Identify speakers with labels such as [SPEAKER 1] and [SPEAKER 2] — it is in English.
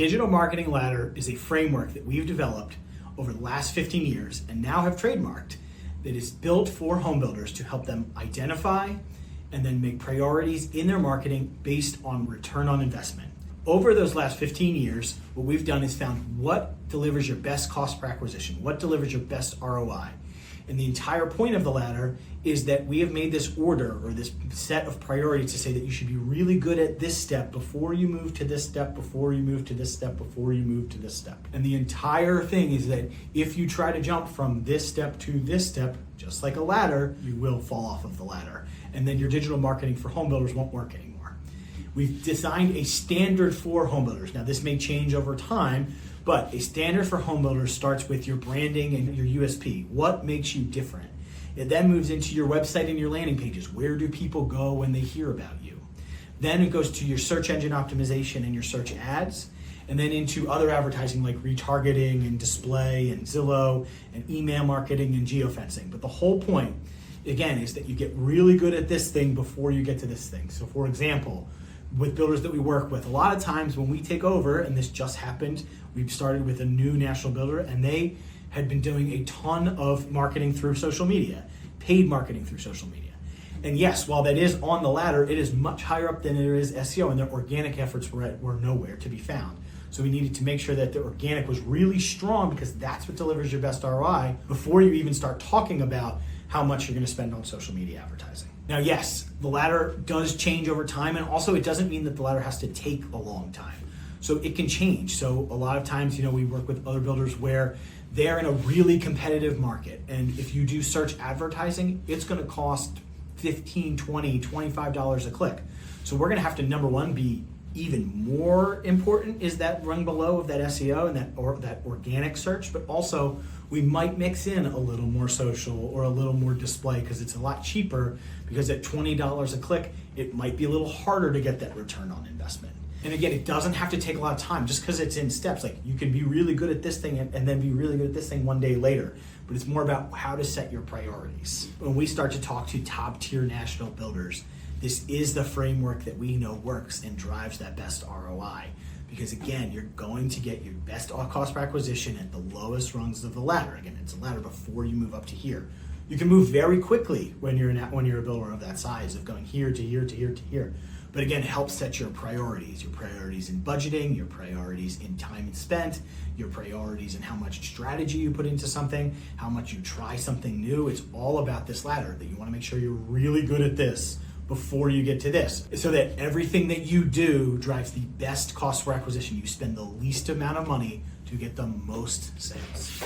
[SPEAKER 1] digital marketing ladder is a framework that we've developed over the last 15 years and now have trademarked that is built for home builders to help them identify and then make priorities in their marketing based on return on investment. Over those last 15 years, what we've done is found what delivers your best cost per acquisition, what delivers your best ROI. And the entire point of the ladder is that we have made this order or this set of priorities to say that you should be really good at this step before you move to this step, before you move to this step, before you move to this step. And the entire thing is that if you try to jump from this step to this step, just like a ladder, you will fall off of the ladder. And then your digital marketing for home builders won't work anymore. We've designed a standard for home builders. Now this may change over time, but a standard for home builders starts with your branding and your USP. What makes you different? It then moves into your website and your landing pages. Where do people go when they hear about you? Then it goes to your search engine optimization and your search ads, and then into other advertising like retargeting and display and Zillow and email marketing and geofencing. But the whole point, again, is that you get really good at this thing before you get to this thing. So for example, with builders that we work with, a lot of times when we take over, and this just happened, we've started with a new national builder and they had been doing a ton of marketing through social media, paid marketing through social media. And yes, while that is on the ladder, it is much higher up than it is SEO, and their organic efforts were nowhere to be found. So we needed to make sure that the organic was really strong because that's what delivers your best ROI before you even start talking about how much you're going to spend on social media advertising. Now, yes, the ladder does change over time, and also it doesn't mean that the ladder has to take a long time. So it can change. So a lot of times, we work with other builders where they're in a really competitive market. And if you do search advertising, it's going to cost $15, $20, $25 a click. So we're going to have to, number one, be even more important is that rung below of that SEO and that organic search, but also we might mix in a little more social or a little more display because it's a lot cheaper, because at $20 a click, it might be a little harder to get that return on investment. And again, it doesn't have to take a lot of time just because it's in steps. Like you can be really good at this thing and then be really good at this thing one day later, but it's more about how to set your priorities. When we start to talk to top tier national builders, this is the framework that we know works and drives that best ROI. Because again, you're going to get your best cost per acquisition at the lowest rungs of the ladder. Again, it's a ladder before you move up to here. You can move very quickly when you're a builder of that size, of going here to here to here to here. But again, it helps set your priorities in budgeting, your priorities in time spent, your priorities in how much strategy you put into something, how much you try something new. It's all about this ladder, that you want to make sure you're really good at this before you get to this, so that everything that you do drives the best cost per acquisition. You spend the least amount of money to get the most sales.